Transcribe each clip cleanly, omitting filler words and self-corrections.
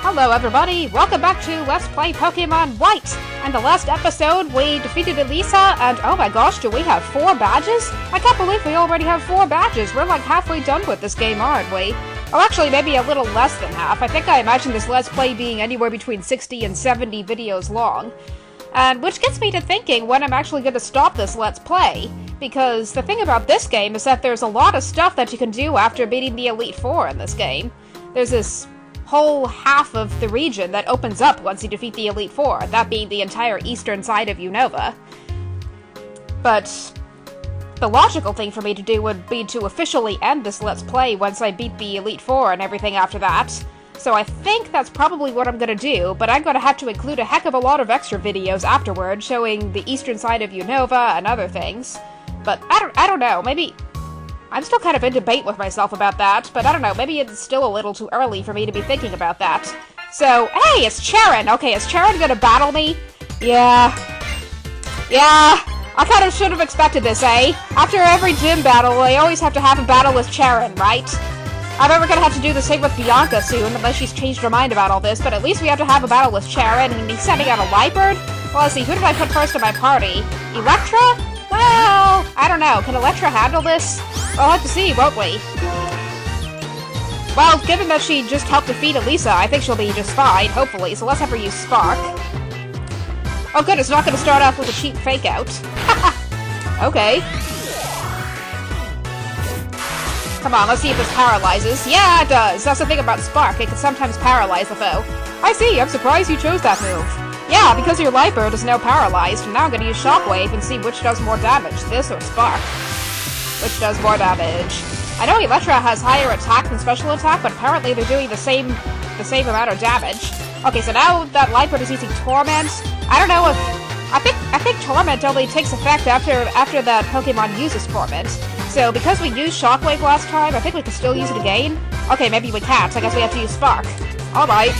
Hello everybody, welcome back to Let's Play Pokemon White! And the last episode, we defeated Elisa, and oh my gosh, do we have 4 badges? I can't believe we already have 4 badges! We're like halfway done with this game, aren't we? Oh, actually, maybe a little less than half. I think I imagine this Let's Play being anywhere between 60 and 70 videos long. And which gets me to thinking when I'm actually going to stop this Let's Play. Because the thing about this game is that there's a lot of stuff that you can do after beating the Elite Four in this game. There's this whole half of the region that opens up once you defeat the Elite Four, that being the entire eastern side of Unova. But the logical thing for me to do would be to officially end this Let's Play once I beat the Elite Four and everything after that. So I think that's probably what I'm gonna do, but I'm gonna have to include a heck of a lot of extra videos afterward showing the eastern side of Unova and other things. But I don't know, maybe I'm still kind of in debate with myself about that, but I don't know, maybe it's still a little too early for me to be thinking about that. So, hey, it's Cheren! Okay, is Cheren gonna battle me? Yeah, I kind of should have expected this, eh? After every gym battle, I always have to have a battle with Cheren, right? I'm never gonna have to do the same with Bianca soon, unless she's changed her mind about all this, but at least we have to have a battle with Cheren, and he's sending out a Lightbird? Well, let's see, who did I put first in my party? Electra? Well, I don't know, can Electra handle this? We'll have to see, won't we? Well, given that she just helped defeat Elisa, I think she'll be just fine, hopefully, so let's have her use Spark. Oh good, it's not gonna start off with a cheap fake-out. Okay. Come on, let's see if this paralyzes. Yeah, it does! That's the thing about Spark, it can sometimes paralyze the foe. I see, I'm surprised you chose that move. Yeah, because your Lightbird is now paralyzed, and now I'm gonna use Shockwave and see which does more damage, this or Spark. Which does more damage. I know Electra has higher attack than special attack, but apparently they're doing the same amount of damage. Okay, so now that Lightbird is using Torment, I don't know if I think Torment only takes effect after that Pokemon uses Torment. So because we used Shockwave last time, I think we can still use it again. Okay, maybe we can't. I guess we have to use Spark. Alright.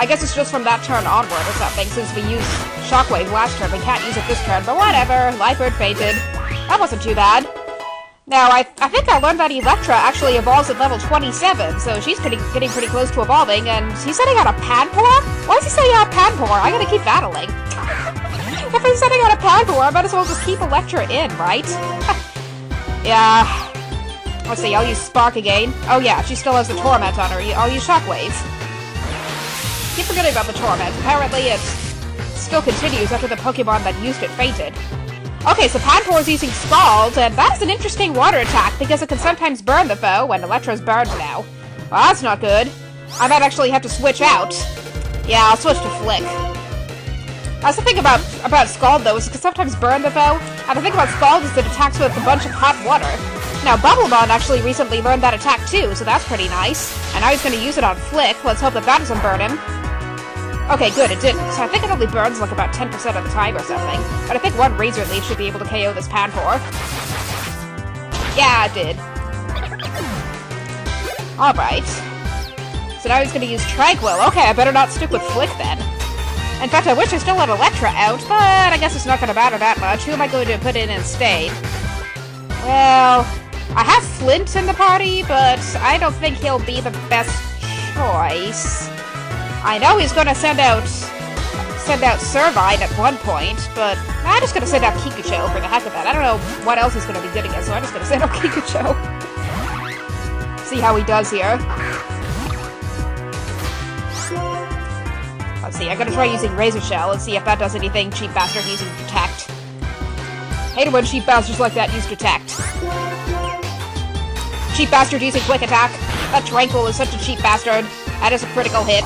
I guess it's just from that turn onward or something, since we used Shockwave last turn. We can't use it this turn, but whatever. Lightbird fainted. That wasn't too bad. Now, I think I learned that Electra actually evolves at level 27, so she's getting pretty close to evolving, and he's sending out a Panpour? Why is he sending out a Panpour? I gotta keep battling. If he's sending out a Panpour, I might as well just keep Electra in, right? Yeah. Let's see, I'll use Spark again. Oh yeah, she still has the Torment on her. I'll use Shockwave. Keep forgetting about the Torment. Apparently it still continues after the Pokemon that used it fainted. Okay, so Panpour is using Scald, and that is an interesting water attack, because it can sometimes burn the foe when Electra's burned now. Well, that's not good. I might actually have to switch out. Yeah, I'll switch to Flick. That's the thing about Scald, though, is it can sometimes burn the foe, and the thing about Scald is it attacks with a bunch of hot water. Now, Bubblemon actually recently learned that attack too, so that's pretty nice. And now he's going to use it on Flick. Let's hope that doesn't burn him. Okay, good, it didn't. So I think it only burns like about 10% of the time or something. But I think one Razor Leaf should be able to KO this Panpour. Yeah, it did. Alright. So now he's going to use Tranquil. Okay, I better not stick with Flick then. In fact, I wish I still had Electra out, but I guess it's not going to matter that much. Who am I going to put in instead? Well, I have Flint in the party, but I don't think he'll be the best choice. I know he's gonna send out Servine at one point, but I'm just gonna send out Kikucho for the heck of that. I don't know what else he's gonna be good against, so I'm just gonna send out Kikucho. See how he does here. Let's see, I'm gonna try using Razor Shell and see if that does anything. Cheap bastard using Protect. Hate it when cheap bastards like that use Protect. Cheap bastard using Quick Attack. That Tranquil is such a cheap bastard. That is a critical hit.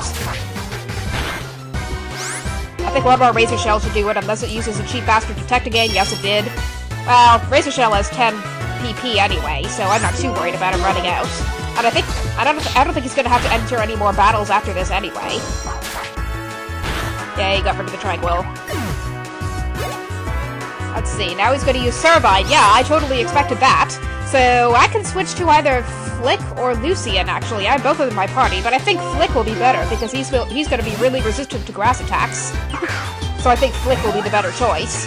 I think one more Razor Shell should do it, unless it uses a cheap bastard Protect again. Yes, it did. Well, Razor Shell has 10 PP anyway, so I'm not too worried about him running out. And I don't think he's gonna have to enter any more battles after this anyway. Yeah, he got rid of the Tranquil. Let's see, now he's gonna use Servine. Yeah, I totally expected that. So I can switch to either Flick or Lucian, actually. I have both of them in my party, but I think Flick will be better, because he's going to be really resistant to grass attacks. So I think Flick will be the better choice.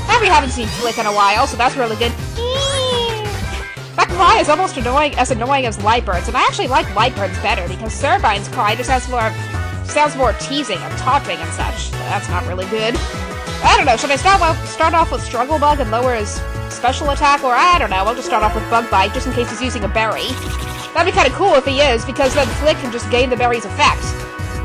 And we haven't seen Flick in a while, so that's really good. In fact, cry is almost annoying as Lightbird's, and I actually like Lightbird's better because Servine's cry just sounds more teasing and taunting and such. So that's not really good. I don't know, should I start off with Struggle Bug and lower his special attack, or I don't know, I'll just start off with Bug Bite just in case he's using a berry. That'd be kind of cool if he is, because then Flick can just gain the berry's effect.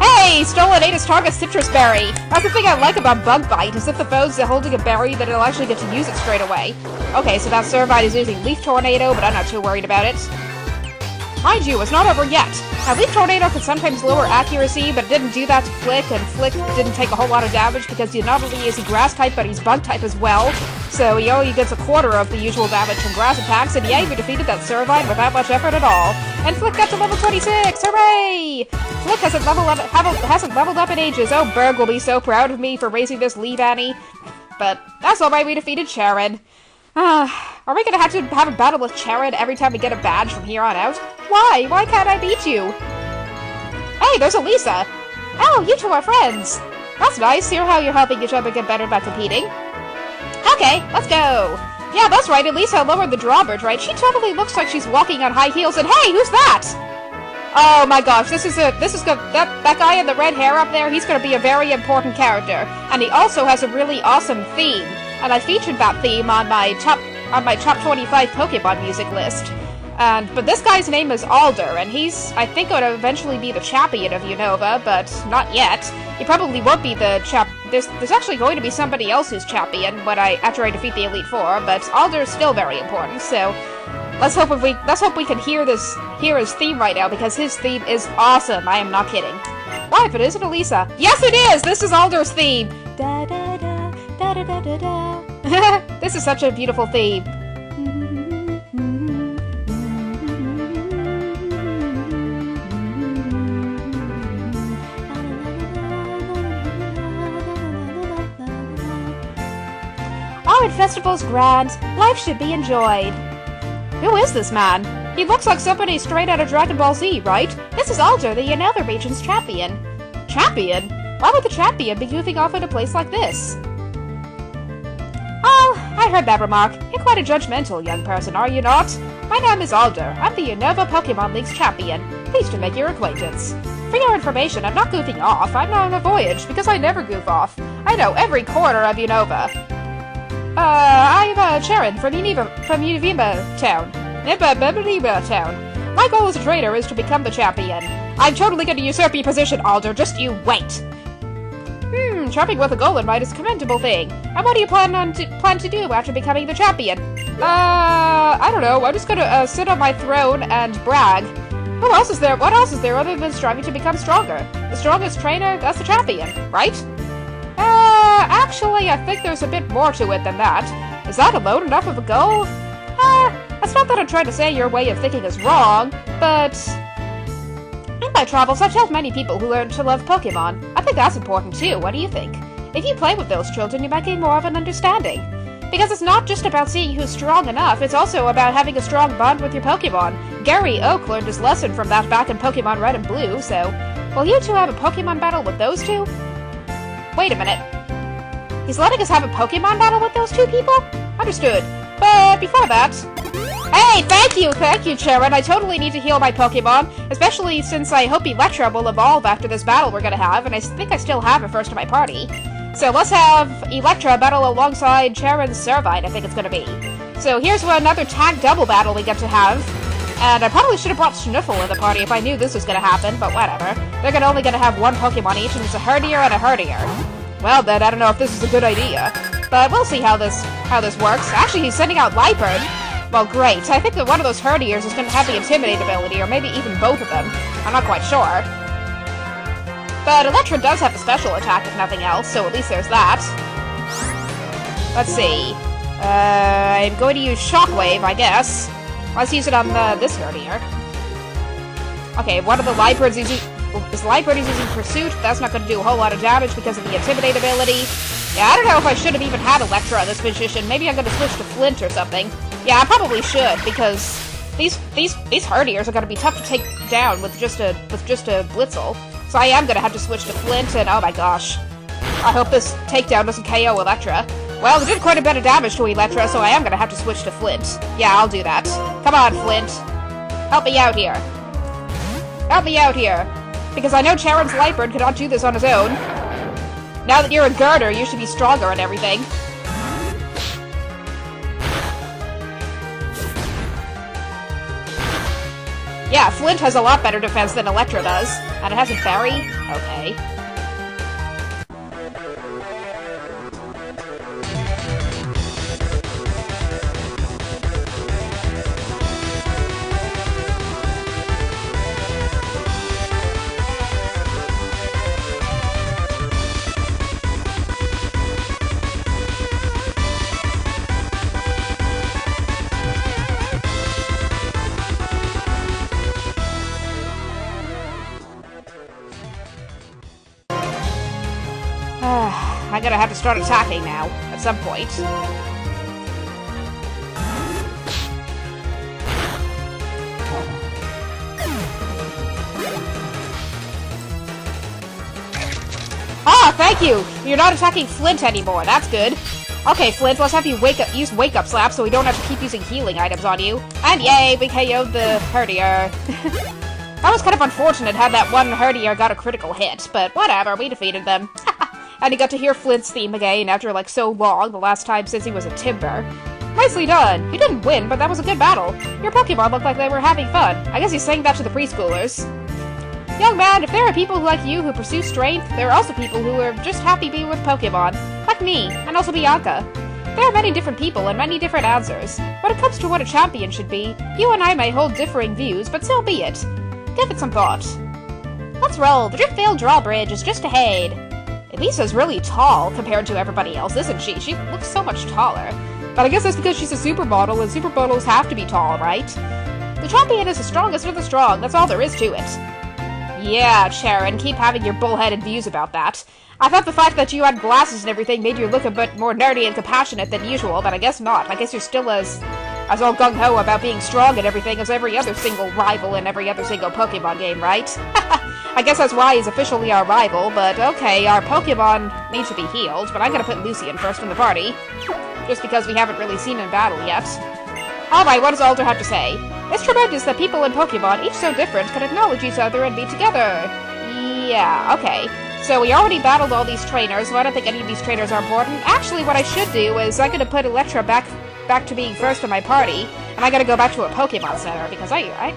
Hey! Stolen ate his target's citrus berry! That's the thing I like about Bug Bite, is if the foe's holding a berry, then it'll actually get to use it straight away. Okay, so that Servine is using Leaf Tornado, but I'm not too worried about it. Mind you, it's not over yet. Now, Leaf Tornado can sometimes lower accuracy, but it didn't do that to Flick, and Flick didn't take a whole lot of damage because not only is he Grass type, but he's Bug type as well. So he only gets a quarter of the usual damage from Grass attacks, and yeah, we defeated that Servine without much effort at all. And Flick got to level 26! Hooray! Flick hasn't leveled up in ages. Oh, Berg will be so proud of me for raising this Leaf Annie. But that's alright, we defeated Cheren. Are we gonna have to have a battle with Cheren every time we get a badge from here on out? Why? Why can't I beat you? Hey, there's Elisa! Oh, you two are friends! That's nice, hear how you're helping each other get better by competing. Okay, let's go! Yeah, that's right, Elisa lowered the drawbridge, right? She totally looks like she's walking on high heels, and hey, who's that? Oh my gosh, that guy in the red hair up there, he's gonna be a very important character. And he also has a really awesome theme. And I featured that theme on my top 25 Pokemon music list. But this guy's name is Alder, and I think going to eventually be the champion of Unova, but not yet. He probably won't be the There's actually going to be somebody else who's champion after I defeat the Elite Four, but Alder's still very important. So let's hope we can hear his theme right now, because his theme is awesome. I am not kidding. Why, if it isn't Elisa? Yes, it is. This is Alder's theme. Da da da. Da, da, da, da, da. This is such a beautiful theme. Aren't festivals grand? Life should be enjoyed. Who is this man? He looks like somebody straight out of Dragon Ball Z, right? This is Alder, the Unova region's champion. Champion? Why would the champion be goofing off at a place like this? Oh, I heard that remark. You're quite a judgmental young person, are you not? My name is Alder. I'm the Unova Pokemon League's champion. Pleased to make your acquaintance. For your information, I'm not goofing off. I'm on a voyage, because I never goof off. I know every corner of Unova. I'm Cheren from Unova Town. My goal as a trainer is to become the champion. I'm totally going to usurp your position, Alder. Just you wait. Trapping with a goal in mind is a commendable thing. And what do you plan to do after becoming the champion? I don't know. I'm just gonna sit on my throne and brag. Who else is there? What else is there other than striving to become stronger? The strongest trainer, that's the champion, right? Actually, I think there's a bit more to it than that. Is that alone enough of a goal? It's not that I'm trying to say your way of thinking is wrong, but in my travels, I've helped many people who learn to love Pokemon. I think that's important too. What do you think? If you play with those children, you might gain more of an understanding. Because it's not just about seeing who's strong enough, it's also about having a strong bond with your Pokemon. Gary Oak learned his lesson from that back in Pokemon Red and Blue, so will you two have a Pokemon battle with those two? Wait a minute. He's letting us have a Pokemon battle with those two people? Understood. But before that... Hey, thank you, Cheren. I totally need to heal my Pokemon, especially since I hope Electra will evolve after this battle we're gonna have, and I think I still have it first in my party. So let's have Electra battle alongside Cheren's Servine, I think it's gonna be. So here's another tag double battle we get to have. And I probably should have brought Sniffle in the party if I knew this was gonna happen, but whatever. They're only gonna have one Pokemon each, and it's a Herdier and a Herdier. Well then, I don't know if this is a good idea. But we'll see how this works. Actually, he's sending out Lightbird. Well, great. I think that one of those Herdiers is going to have the Intimidate ability, or maybe even both of them. I'm not quite sure. But Electra does have a special attack, if nothing else, so at least there's that. Let's see. I'm going to use Shockwave, I guess. Let's use it on this Herdier. Okay, one of the Lightbirds is using Pursuit. That's not going to do a whole lot of damage because of the Intimidate ability. Yeah, I don't know if I should have even had Electra in this position. Maybe I'm going to switch to Flint or something. Yeah, I probably should, because these Herdiers are going to be tough to take down with just a Blitzel. So I am going to have to switch to Flint, and oh my gosh. I hope this takedown doesn't KO Electra. Well, it did quite a bit of damage to Electra, so I am going to have to switch to Flint. Yeah, I'll do that. Come on, Flint. Help me out here. Help me out here. Because I know Cheren's Lightbird cannot do this on his own. Now that you're a girder, you should be stronger and everything. Yeah, Flint has a lot better defense than Electra does. And it has a berry? Okay. I'm gonna have to start attacking now, at some point. Ah, thank you! You're not attacking Flint anymore, that's good. Okay, Flint, let's have you use wake-up slap so we don't have to keep using healing items on you. And yay, we KO'd the Herdier. That was kind of unfortunate how that one Herdier got a critical hit, but whatever, we defeated them. And you got to hear Flint's theme again after, like, so long, the last time since he was a Timber. Nicely done! You didn't win, but that was a good battle. Your Pokemon looked like they were having fun. I guess he's saying that to the preschoolers. Young man, if there are people like you who pursue strength, there are also people who are just happy being with Pokemon. Like me, and also Bianca. There are many different people and many different answers. When it comes to what a champion should be, you and I may hold differing views, but so be it. Give it some thought. Let's roll. The Driftveil Drawbridge is just ahead. Lisa's really tall compared to everybody else, isn't she? She looks so much taller. But I guess that's because she's a supermodel, and supermodels have to be tall, right? The champion is the strongest of the strong, that's all there is to it. Yeah, Cheren, keep having your bullheaded views about that. I thought the fact that you had glasses and everything made you look a bit more nerdy and compassionate than usual, but I guess not. I guess you're still as all gung-ho about being strong and everything as every other single rival in every other single Pokemon game, right? I guess that's why he's officially our rival, but okay, our Pokemon need to be healed, but I'm gonna put Lucian first in the party, just because we haven't really seen him in battle yet. Alright, what does Alder have to say? It's tremendous that people in Pokemon, each so different, can acknowledge each other and be together. Yeah, okay. So we already battled all these trainers, so I don't think any of these trainers are important. Actually, what I should do is I'm gonna put Electra back to being first in my party, and I gotta go back to a Pokemon Center, because I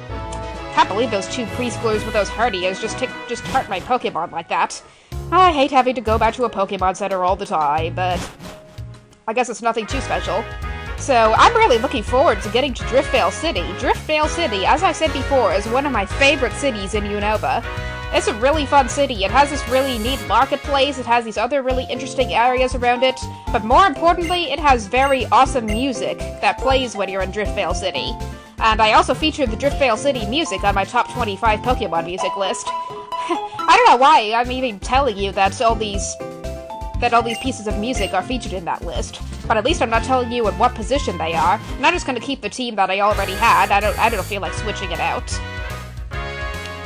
can't believe those two preschoolers with those Herdiers just hurt my Pokemon like that. I hate having to go back to a Pokemon Center all the time, but I guess it's nothing too special. So I'm really looking forward to getting to Driftveil City. Driftveil City, as I said before, is one of my favorite cities in Unova. It's a really fun city. It has this really neat marketplace, it has these other really interesting areas around it, but more importantly, it has very awesome music that plays when you're in Driftveil City. And I also featured the Driftveil City music on my top 25 Pokemon music list. I don't know why I'm even telling you that all these pieces of music are featured in that list, but at least I'm not telling you in what position they are, and I'm just gonna keep the team that I already had. I don't feel like switching it out.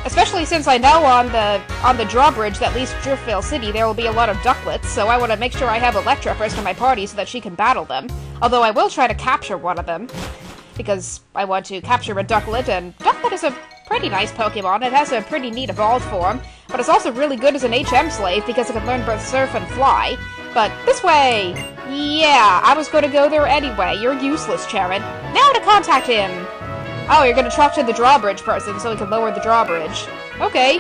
Especially since I know on the drawbridge that leads to Driftveil City there will be a lot of Ducklets, so I want to make sure I have Electra first in my party so that she can battle them. Although I will try to capture one of them, because I want to capture a Ducklett, and Ducklett is a pretty nice Pokemon. It has a pretty neat evolved form, but it's also really good as an HM slave because it can learn both Surf and Fly. But this way! Yeah, I was going to go there anyway. You're useless, Cheren. Now to contact him! Oh, you're gonna talk to the drawbridge person so he can lower the drawbridge. Okay.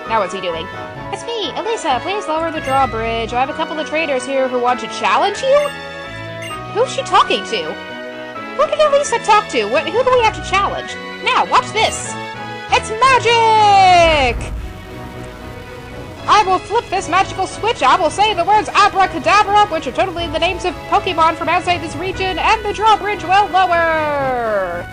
Now what's he doing? It's me, Elisa. Please lower the drawbridge. I have a couple of traders here who want to challenge you? Who's she talking to? Who did Elisa talk to? Who do we have to challenge? Now, watch this. It's magic! I will flip this magical switch. I will say the words abracadabra, which are totally the names of Pokemon from outside this region, and the drawbridge will lower!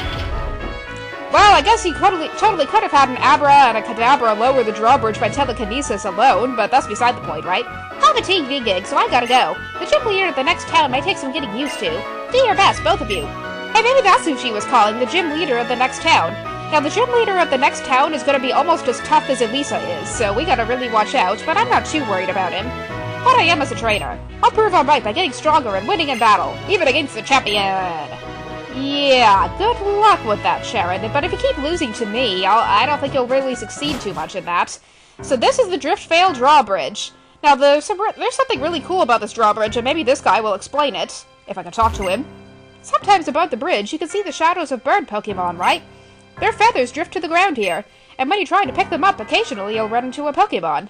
Well, I guess he totally could have had an Abra and a Kadabra lower the drawbridge by telekinesis alone, but that's beside the point, right? I have a TV gig, so I gotta go. The gym leader at the next town may take some getting used to. Do your best, both of you. Hey, maybe that's who she was calling, the gym leader of the next town. Now, the gym leader of the next town is gonna be almost as tough as Elisa is, so we gotta really watch out, but I'm not too worried about him. What I am as a trainer. I'll prove I'm right by getting stronger and winning in battle, even against the champion. Yeah, good luck with that, Cheren. But if you keep losing to me, I don't think you'll really succeed too much in that. So this is the Driftveil Drawbridge. Now, there's something really cool about this drawbridge, and maybe this guy will explain it, if I can talk to him. Sometimes above the bridge, you can see the shadows of bird Pokemon, right? Their feathers drift to the ground here, and when you try to pick them up, occasionally you'll run into a Pokemon.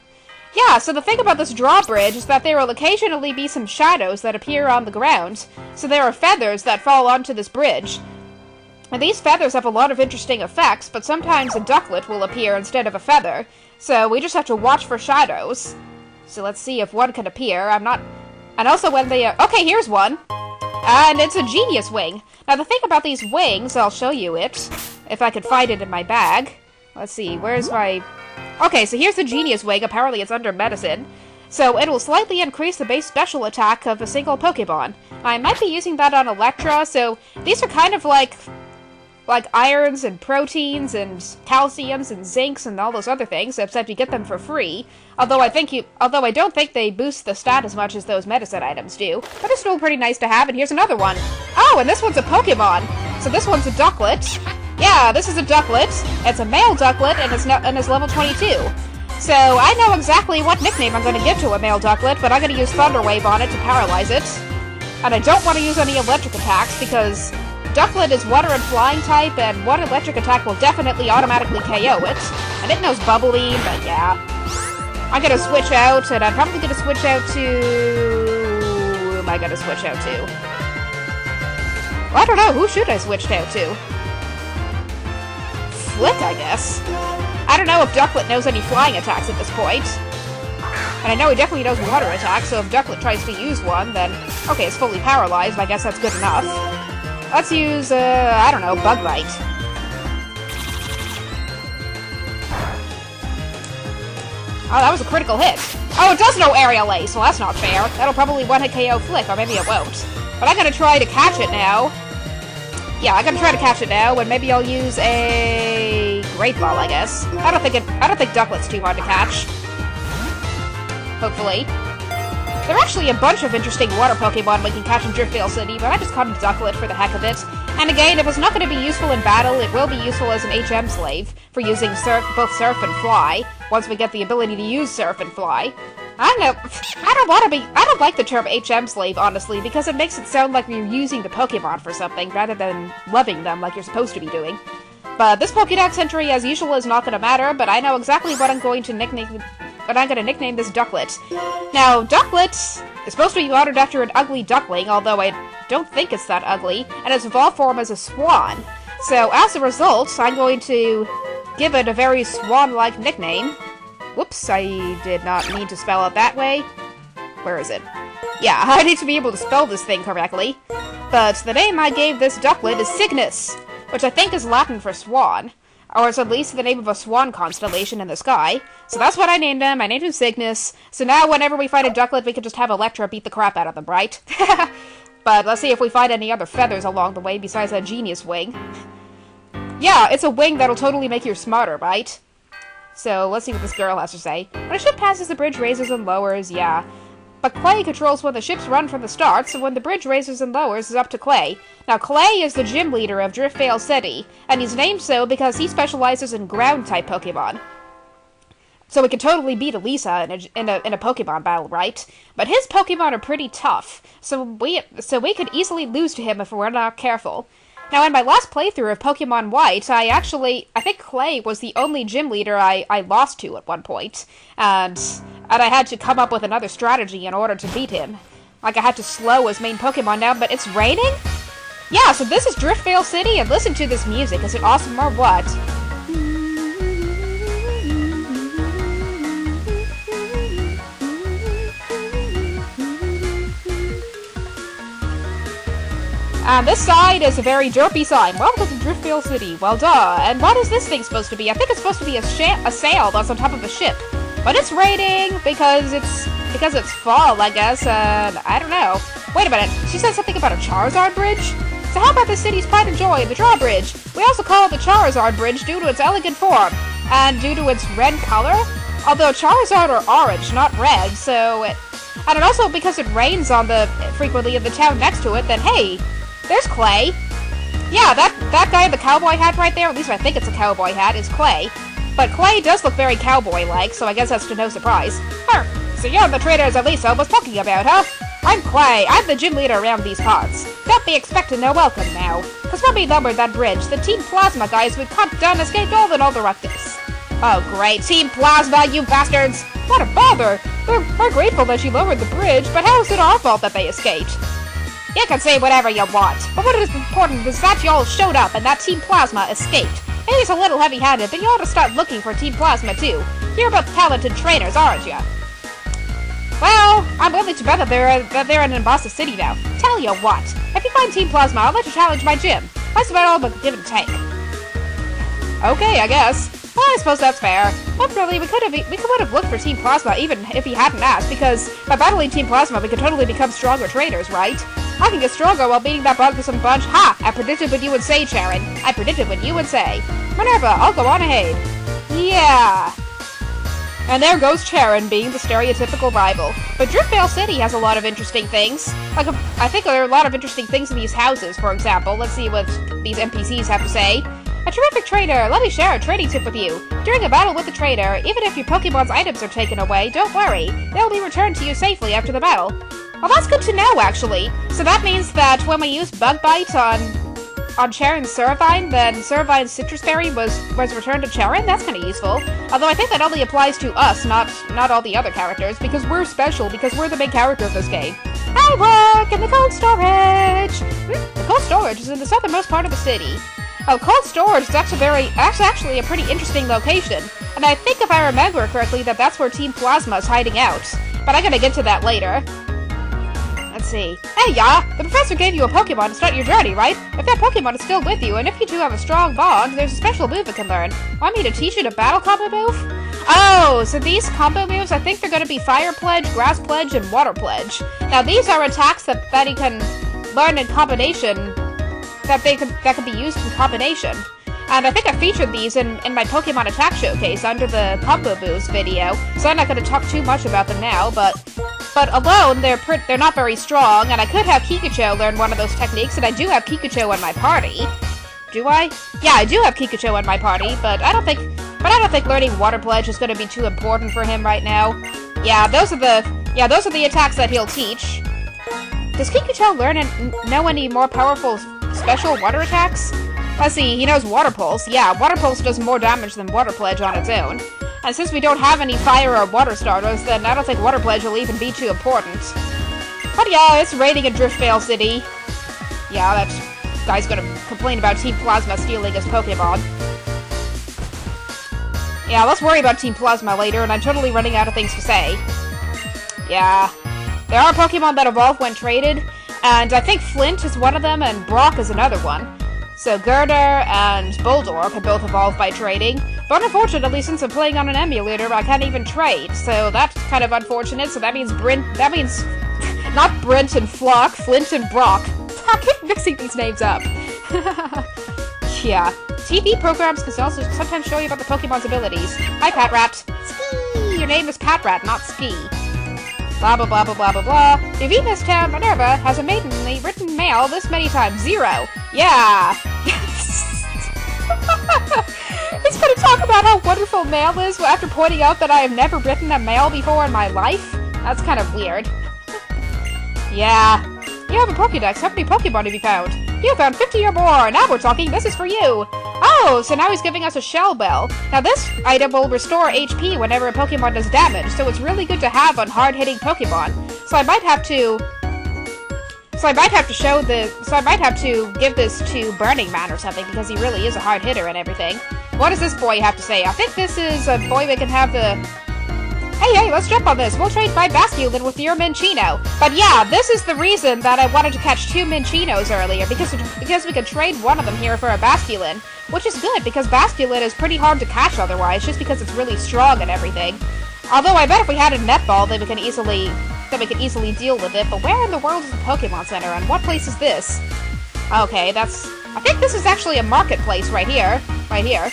Yeah, so the thing about this drawbridge is that there will occasionally be some shadows that appear on the ground, so there are feathers that fall onto this bridge. And these feathers have a lot of interesting effects, but sometimes a Ducklett will appear instead of a feather, so we just have to watch for shadows. So let's see if one can appear. And also when they... okay, here's one! And it's a genius wing! Now the thing about these wings, I'll show you it, if I could find it in my bag. Let's see, where's my... okay, so here's the Genius Wing. Apparently it's under medicine. So it will slightly increase the base special attack of a single Pokemon. I might be using that on Electra, so these are kind of like irons and proteins and calciums and zincs and all those other things, except you get them for free. Although I don't think they boost the stat as much as those medicine items do. But it's still pretty nice to have, and here's another one. Oh, and this one's a Pokemon. So this one's a Ducklett. Yeah, this is a Ducklett. It's a male Ducklett, and it's level 22. So I know exactly what nickname I'm going to give to a male Ducklett, but I'm going to use Thunder Wave on it to paralyze it. And I don't want to use any electric attacks, because Ducklett is water and flying type, and one electric attack will definitely automatically KO it. And it knows Bubbling, but yeah. I'm going to switch out, and I'm probably going to switch out to... who am I going to switch out to? Well, I don't know, who should I switch out to? Flint, I guess. I don't know if Ducklett knows any flying attacks at this point. And I know he definitely knows water attacks, so if Ducklett tries to use one, then... okay, it's fully paralyzed, I guess that's good enough. Let's use, I don't know, Bug Bite. Oh, that was a critical hit. Oh, it does know Aerial Ace, well that's not fair. That'll probably one-hit KO Flick, or maybe it won't. But I'm gonna try to catch it now. Yeah, I'm gonna try to catch it now, and maybe I'll use a... Great Ball, I guess. I don't think Ducklett's too hard to catch. Hopefully. There are actually a bunch of interesting water Pokemon we can catch in Driftveil City, but I just caught a Ducklett for the heck of it. And again, if it's not going to be useful in battle, it will be useful as an HM slave for using both Surf and Fly, once we get the ability to use Surf and Fly. I don't know, I don't like the term HM slave, honestly, because it makes it sound like you're using the Pokemon for something, rather than loving them like you're supposed to be doing. But this Pokédex entry, as usual, is not going to matter, but I know exactly what I'm going to nickname this Ducklett. Now, Ducklett is supposed to be modeled after an ugly duckling, although I don't think it's that ugly, and its evolved form is a swan. So, as a result, I'm going to give it a very swan-like nickname. Whoops, I did not mean to spell it that way. Where is it? Yeah, I need to be able to spell this thing correctly. But the name I gave this Ducklett is Cygnus, which I think is Latin for swan. Or it's at least the name of a swan constellation in the sky. So that's what I named him. I named him Cygnus. So now whenever we find a Ducklett, we can just have Electra beat the crap out of them, right? But let's see if we find any other feathers along the way besides that Genius Wing. Yeah, it's a wing that'll totally make you smarter, right? So let's see what this girl has to say. When a ship passes, the bridge raises and lowers, yeah. But Clay controls when the ships run from the start, so when the bridge raises and lowers, it's up to Clay. Now, Clay is the gym leader of Driftveil City, and he's named so because he specializes in ground-type Pokemon. So we could totally beat Elisa in a Pokemon battle, right? But his Pokemon are pretty tough, so we could easily lose to him if we're not careful. Now, in my last playthrough of Pokemon White, I think Clay was the only gym leader I lost to at one point, and I had to come up with another strategy in order to beat him. Like, I had to slow his main Pokemon down, but it's raining? Yeah, so this is Driftveil City, and listen to this music. Is it awesome or what? And this side is a very derpy sign. Welcome to Driftveil City. Well, duh. And what is this thing supposed to be? I think it's supposed to be a sail that's on top of a ship. But it's raining because it's fall, I guess. I don't know. Wait a minute. She said something about a Charizard bridge? So how about the city's pride and joy, the drawbridge? We also call it the Charizard Bridge due to its elegant form, and due to its red color. Although Charizard are orange, not red, and also because it rains frequently in the town next to it, then hey, there's Clay. Yeah, that guy in the cowboy hat right there, at least I think it's a cowboy hat, is Clay. But Clay does look very cowboy-like, so I guess that's to no surprise. So you're the traders Elisa was talking about, huh? I'm Clay. I'm the gym leader around these parts. Don't be expecting no welcome now. Cause when we lowered that bridge, the Team Plasma guys we cut down escaped all the ruckus. Oh great, Team Plasma, you bastards! What a bother! We're grateful that you lowered the bridge, but how is it our fault that they escaped? You can say whatever you want, but what is important is that y'all showed up and that Team Plasma escaped. Maybe it's a little heavy-handed, but you ought to start looking for Team Plasma too. You're both talented trainers, aren't you? Well, I'm willing to bet that they're in Unova City now. Tell you what, if you find Team Plasma, I'll let you challenge my gym. That's about all but give and take. Okay, I guess. Well, I suppose that's fair. Ultimately, we could have looked for Team Plasma even if he hadn't asked, because by battling Team Plasma, we could totally become stronger trainers, right? I can get stronger while beating that bothersome bunch. Ha! I predicted what you would say, Cheren. I predicted what you would say. Minerva, I'll go on ahead. Yeah. And there goes Cheren being the stereotypical rival. But Driftveil City has a lot of interesting things. Like, I think there are a lot of interesting things in these houses, for example. Let's see what these NPCs have to say. A terrific trader! Let me share a trading tip with you. During a battle with the trader, even if your Pokemon's items are taken away, don't worry. They'll be returned to you safely after the battle. Well, that's good to know, actually. So that means that when we use Bug Bite on Cheren's Ceravine, then Ceravine's Citrus Berry was returned to Cheren? That's kind of useful. Although I think that only applies to us, not all the other characters, because we're special, because we're the main character of this game. I work in the cold storage! The cold storage is in the southernmost part of the city. Oh, cold storage is actually a pretty interesting location, and I think if I remember correctly that that's where Team Plasma is hiding out. But I'm gonna get to that later. Let's see. Hey, ya! The professor gave you a Pokemon to start your journey, right? If that Pokemon is still with you, and if you two have a strong bond, there's a special move it can learn. Want me to teach you the battle combo move? Oh, so these combo moves, I think they're gonna be Fire Pledge, Grass Pledge, and Water Pledge. Now, these are attacks that he can learn in combination, that can be used in combination. And I think I featured these in my Pokemon Attack Showcase under the Combo Moves video, so I'm not going to talk too much about them now, but alone, they're not very strong, and I could have Kikucho learn one of those techniques, and I do have Kikucho in my party. Do I? Yeah, I do have Kikucho in my party, but I don't think learning Water Pledge is going to be too important for him right now. Yeah, those are the attacks that he'll teach. Does Kikucho know any more powerful special water attacks? Let's see, he knows Water Pulse. Yeah, Water Pulse does more damage than Water Pledge on its own. And since we don't have any fire or water starters, then I don't think Water Pledge will even be too important. But yeah, it's raining in Driftveil City. Yeah, that guy's gonna complain about Team Plasma stealing his Pokemon. Yeah, let's worry about Team Plasma later, and I'm totally running out of things to say. Yeah. There are Pokemon that evolve when traded, and I think Flint is one of them, and Brock is another one. So Girder and Boldor can both evolve by trading, but unfortunately, since I'm playing on an emulator, I can't even trade, so that's kind of unfortunate, so that means not Brent and Flock, Flint and Brock. I keep mixing these names up. Yeah. TV programs can also sometimes show you about the Pokemon's abilities. Hi, Patrat. Ski! Your name is Patrat, not Ski. Blah blah blah blah blah blah blah. The Venus Town Minerva has a maidenly written mail this many times. 0. Yeah. He's gonna talk about how wonderful mail is after pointing out that I have never written a mail before in my life. That's kind of weird. Yeah. You have a Pokédex. How many Pokemon have you found? You found 50 or more. Now we're talking. This is for you. Oh, so now he's giving us a Shell Bell. Now this item will restore HP whenever a Pokemon does damage, so it's really good to have on hard-hitting Pokemon. So I might have to give this to Burning Man or something, because he really is a hard hitter and everything. What does this boy have to say? I think this is a boy we can have the... Hey, let's jump on this. We'll trade my Basculin with your Minccino. But yeah, this is the reason that I wanted to catch 2 Mincinos earlier, because we could trade one of them here for a Basculin, which is good, because Basculin is pretty hard to catch otherwise, just because it's really strong and everything. Although I bet if we had a netball, then we can easily deal with it. But where in the world is the Pokemon Center, and what place is this? Okay, I think this is actually a marketplace right here. Right here.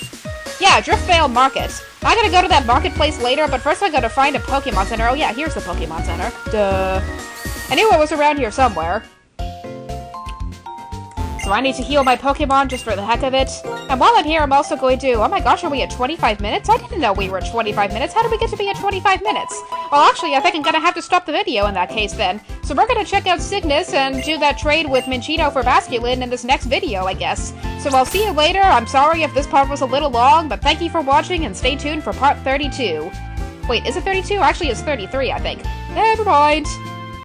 Yeah, Driftveil Market. I'm gonna go to that marketplace later, but first I gotta find a Pokemon Center. Oh yeah, here's the Pokemon Center. Duh. I knew it was around here somewhere. So I need to heal my Pokemon just for the heck of it. And while I'm here, I'm also going to... Oh my gosh, are we at 25 minutes? I didn't know we were at 25 minutes. How did we get to be at 25 minutes? Well, actually, I think I'm gonna have to stop the video in that case then. So we're gonna check out Cygnus and do that trade with Minccino for Basculin in this next video, I guess. So I'll see you later. I'm sorry if this part was a little long, but thank you for watching and stay tuned for part 32. Wait, is it 32? Actually, it's 33, I think. Never mind.